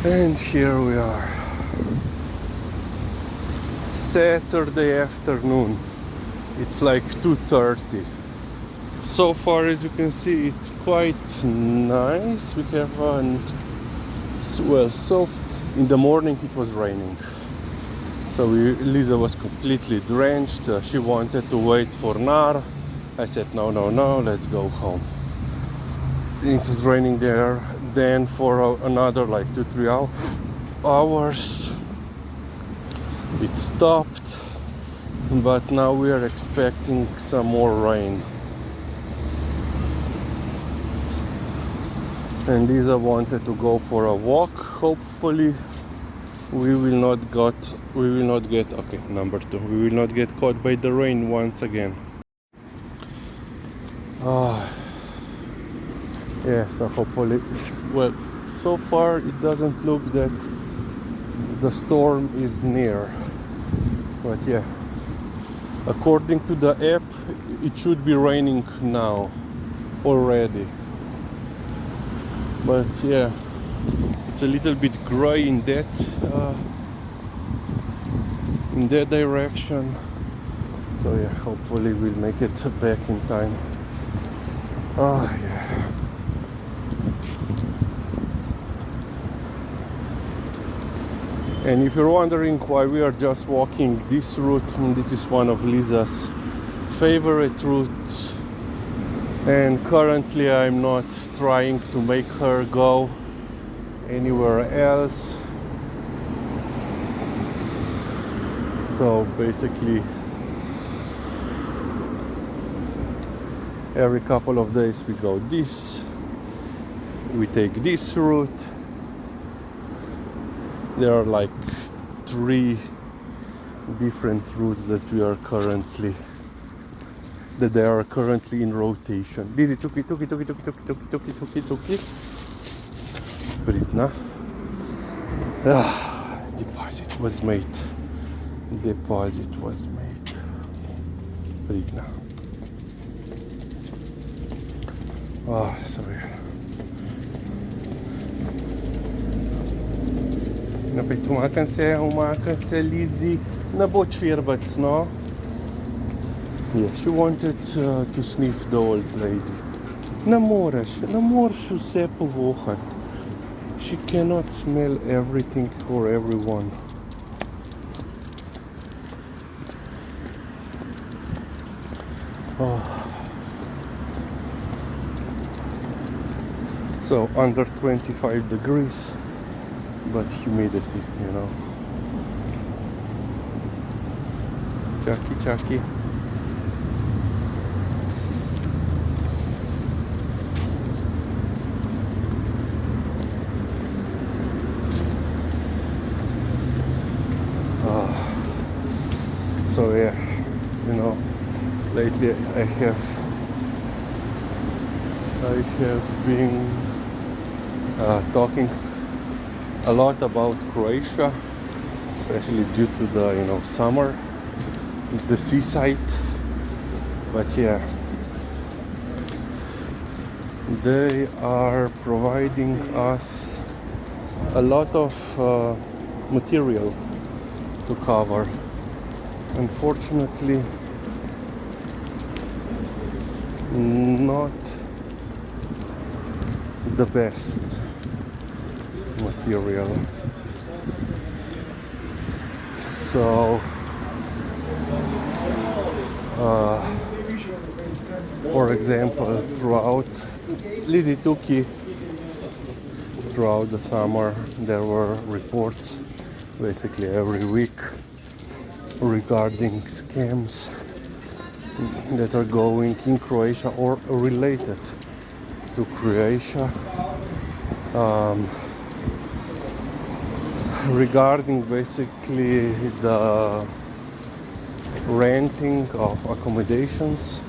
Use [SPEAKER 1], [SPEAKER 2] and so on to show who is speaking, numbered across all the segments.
[SPEAKER 1] And here we are, Saturday afternoon. It's like 2:30. So far, as you can see, it's quite nice. We have in the morning it was raining, so Liza was completely drenched. She wanted to wait for Nar. I said no, let's go home. It was raining there then for another like 2-3 hours. It stopped, but now we are expecting some more rain. And Liza wanted to go for a walk. Hopefully we will not get okay, number 2, we will not get caught by the rain once again. Yeah, so hopefully, well, so far it doesn't look that the storm is near, but yeah, according to the app it should be raining now already. But yeah, it's a little bit gray in that direction. So yeah, hopefully we'll make it back in time. Yeah. And if you're wondering why we are just walking this route, this is one of Liza's favorite routes. And currently I'm not trying to make her go anywhere else. So basically every couple of days we take this route. There are like 3 different routes that they are currently in rotation. This is tuki. Britna. Deposit was made. Britna. Sorry. Naprej umakam se Lizi na boč firbac, no? Yeah, she wanted to sniff the old lady. Ne moreš vse povohati. She cannot smell everything for everyone. So under 25 degrees, but humidity, you know. Chucky. So yeah, you know, lately I have been talking a lot about Croatia, especially due to the summer, the seaside. But yeah, they are providing us a lot of material to cover. Unfortunately, not the best material. So for example, throughout the summer there were reports basically every week regarding scams that are going in Croatia or related to Croatia, regarding basically the renting of accommodations.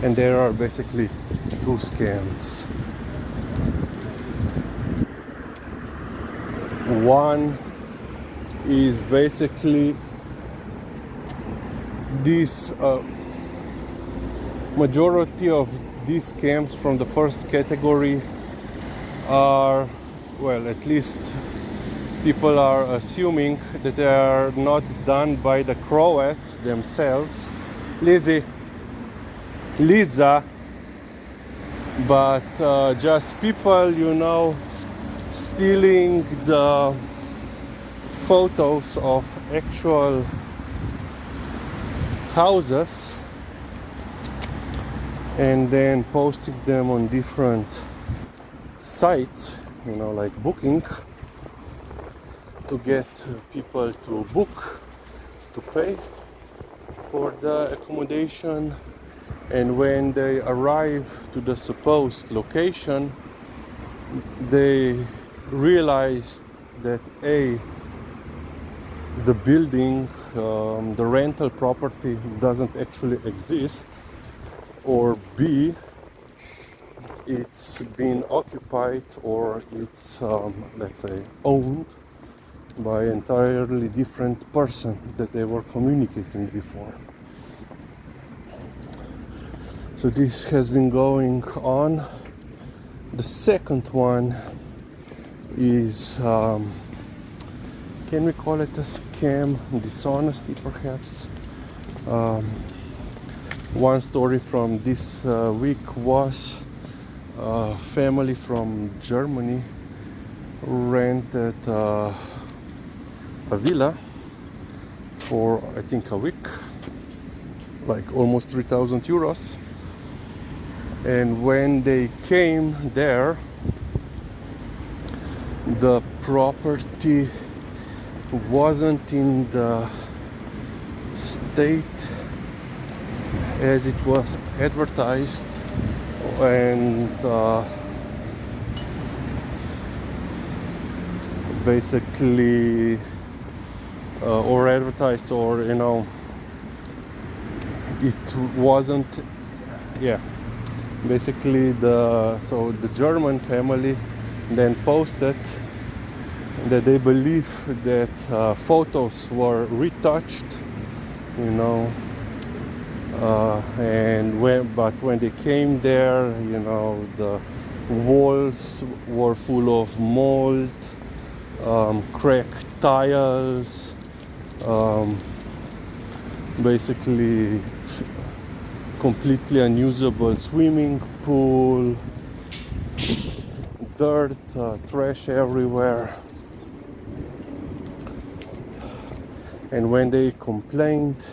[SPEAKER 1] And there are basically 2 scams. One is basically this majority of these scams from the first category are well, at least people are assuming that they are not done by the Croats themselves, Liza, but just people, you know, stealing the photos of actual houses and then posting them on different sites, you know, like Booking, to get people to book, to pay for the accommodation. And when they arrive to the supposed location, they realize that A, the building, the rental property doesn't actually exist, or B, it's been occupied, or it's, let's say, owned by an entirely different person that they were communicating before. So this has been going on. The second one is, can we call it a scam, dishonesty perhaps? One story from this week was a family from Germany rented a villa for, I think, a week, like almost 3,000 euros. And when they came there, the property wasn't in the state as it was advertised, and basically or advertised, or, you know, it wasn't, yeah, basically so the German family then posted that they believe that photos were retouched, you know, and when they came there, you know, the walls were full of mold, cracked tiles, basically completely unusable swimming pool, dirt, trash everywhere. And when they complained,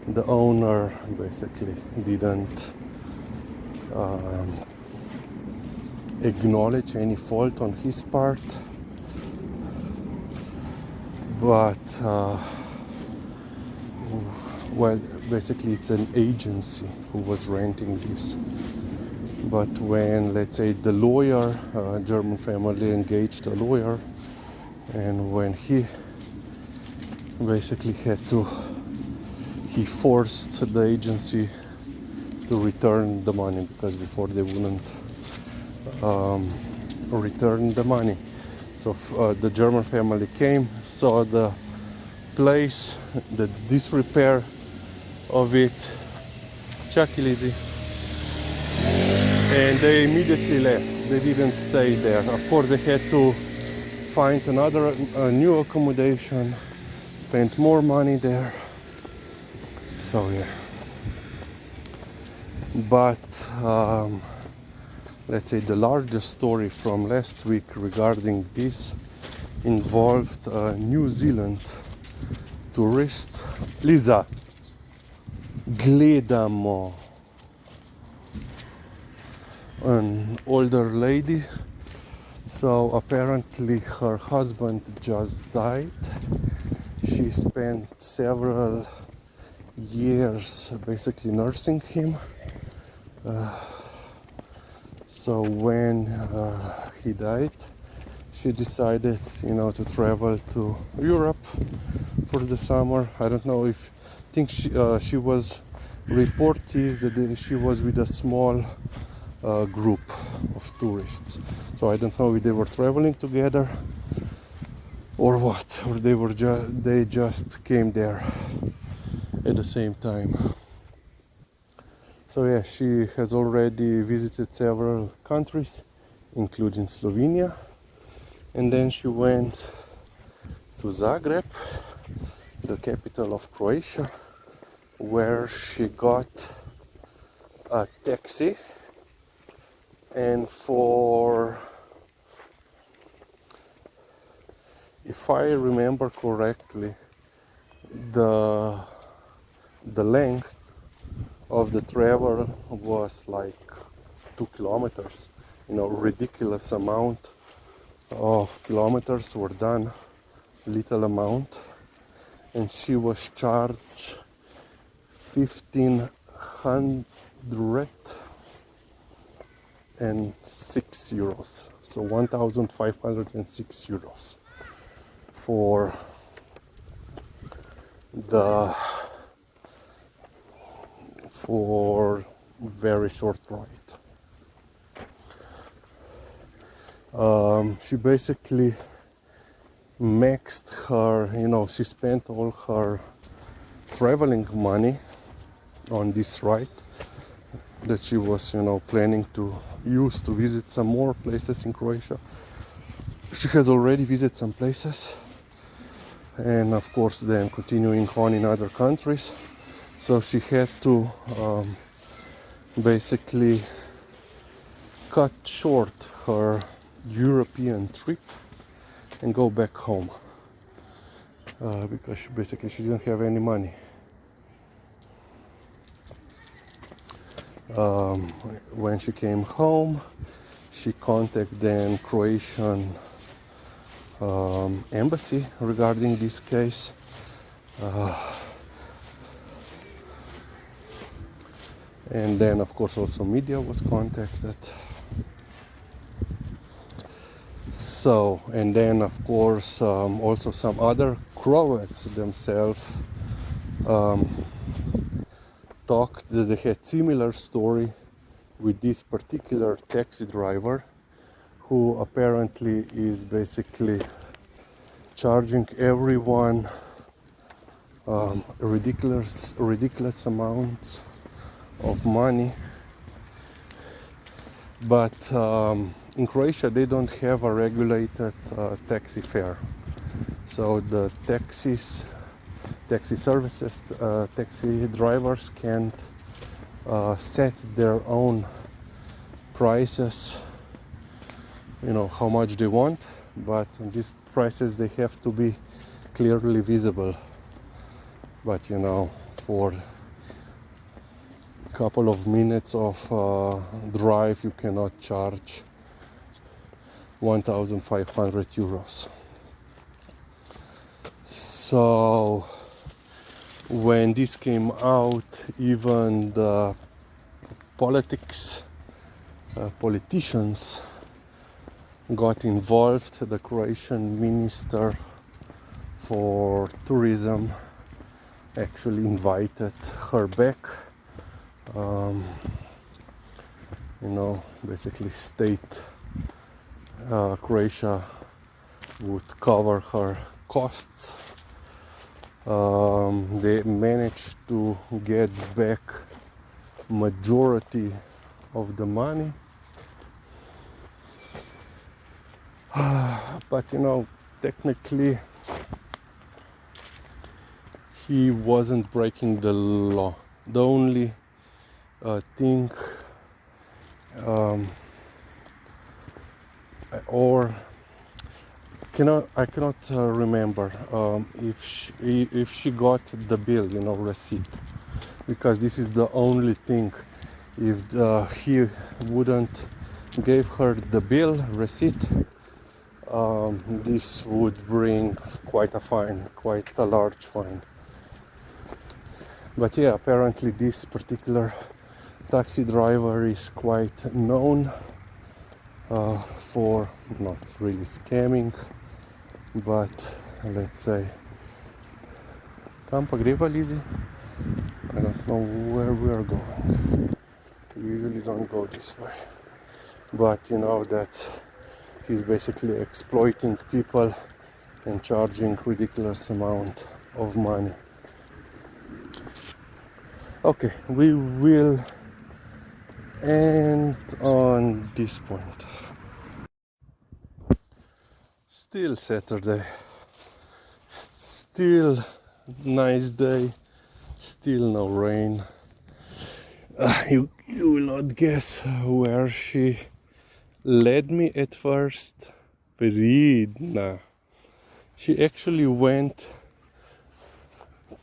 [SPEAKER 1] the owner basically didn't acknowledge any fault on his part, but well, basically it's an agency who was renting this. But when, let's say, the lawyer, German family engaged a lawyer, and when he basically he forced the agency to return the money, because before they wouldn't return the money. So the German family came, saw the place, the disrepair of it, Chucky Lizzie, and they immediately left. They didn't stay there. Of course, they had to find another new accommodation, spend more money there. So yeah, but let's say the largest story from last week regarding this involved a New Zealand tourist. Liza, gledamo. An older lady. So apparently her husband just died. She spent several years basically nursing him. So when he died, she decided, you know, to travel to Europe for the summer. I don't know if, I think she was, report is that she was with a small group of tourists. So I don't know if they were traveling together or what, or they just came there at the same time. So yeah, she has already visited several countries, including Slovenia, And then she went to Zagreb, the capital of Croatia, where she got a taxi, and for, if I remember correctly, the length of the travel was like 2 kilometers. You know, ridiculous amount of kilometers were done, little amount, and she was charged 1,506 euros, so 1,506 euros for the very short ride. She basically maxed her, you know, she spent all her traveling money on this ride that she was, you know, planning to use to visit some more places in Croatia. She has already visited some places, and of course then continuing on in other countries. So she had to basically cut short her European trip and go back home because she didn't have any money. When she came home, she contacted the Croatian embassy regarding this case. And then of course also media was contacted. So, and then of course also some other Croats themselves talked that they had similar story with this particular taxi driver, who apparently is basically charging everyone ridiculous amounts of money. But in Croatia they don't have a regulated taxi fare, so the taxi services, taxi drivers can't set their own prices, you know, how much they want, but these prices, they have to be clearly visible. But you know, for a couple of minutes of drive you cannot charge 1,500 euros. So when this came out, even the politicians got involved. The Croatian minister for tourism actually invited her back. You know, basically state Croatia would cover her costs. They managed to get back majority of the money, but you know, technically he wasn't breaking the law. The only thing I cannot remember if she got the bill, you know, receipt, because this is the only thing. If he wouldn't give her the bill receipt, this would bring quite a fine, quite a large fine. But yeah, apparently this particular taxi driver is quite known for not really scamming, but let's say, Campa Griva, Lizzie? I don't know where we are going. We usually don't go this way. But you know that he's basically exploiting people and charging ridiculous amount of money. Okay, we will end on this point. Still Saturday. Still nice day. Still no rain. You will not guess where she led me at first. Vridna. She actually went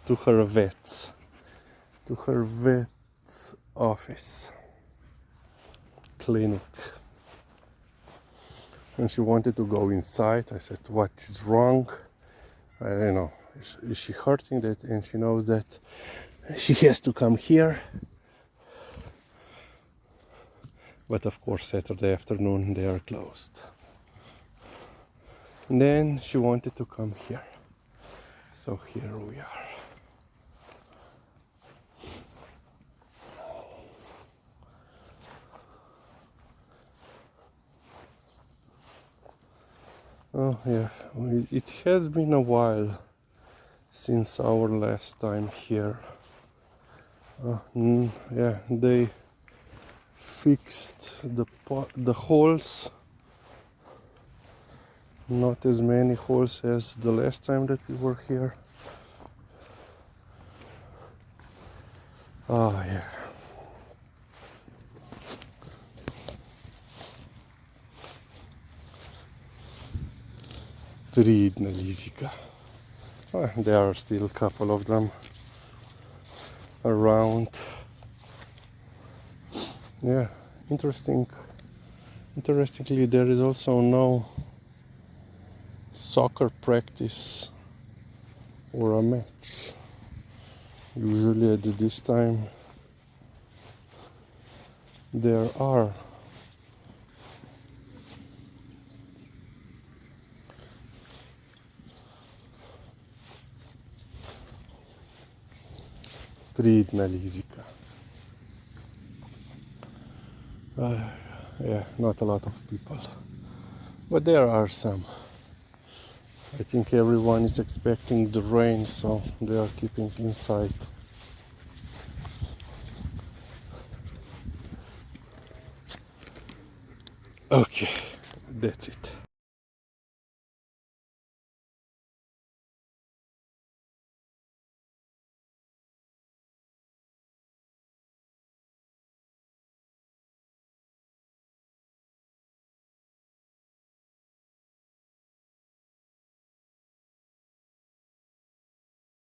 [SPEAKER 1] to her vet's office, clinic. And she wanted to go inside. I said, what is wrong? I don't know. Is she hurting that? And she knows that she has to come here. But of course, Saturday afternoon they are closed. And then she wanted to come here. So here we are. Oh yeah, it has been a while since our last time here. Yeah, they fixed the holes. Not as many holes as the last time that we were here. Oh yeah. Vridna Lizika. There are still a couple of them around. Yeah, interestingly, there is also no soccer practice or a match. Usually at this time there are. Vridna Lizika. Yeah, not a lot of people, but there are some. I think everyone is expecting the rain, so they are keeping inside. Okay, that's it.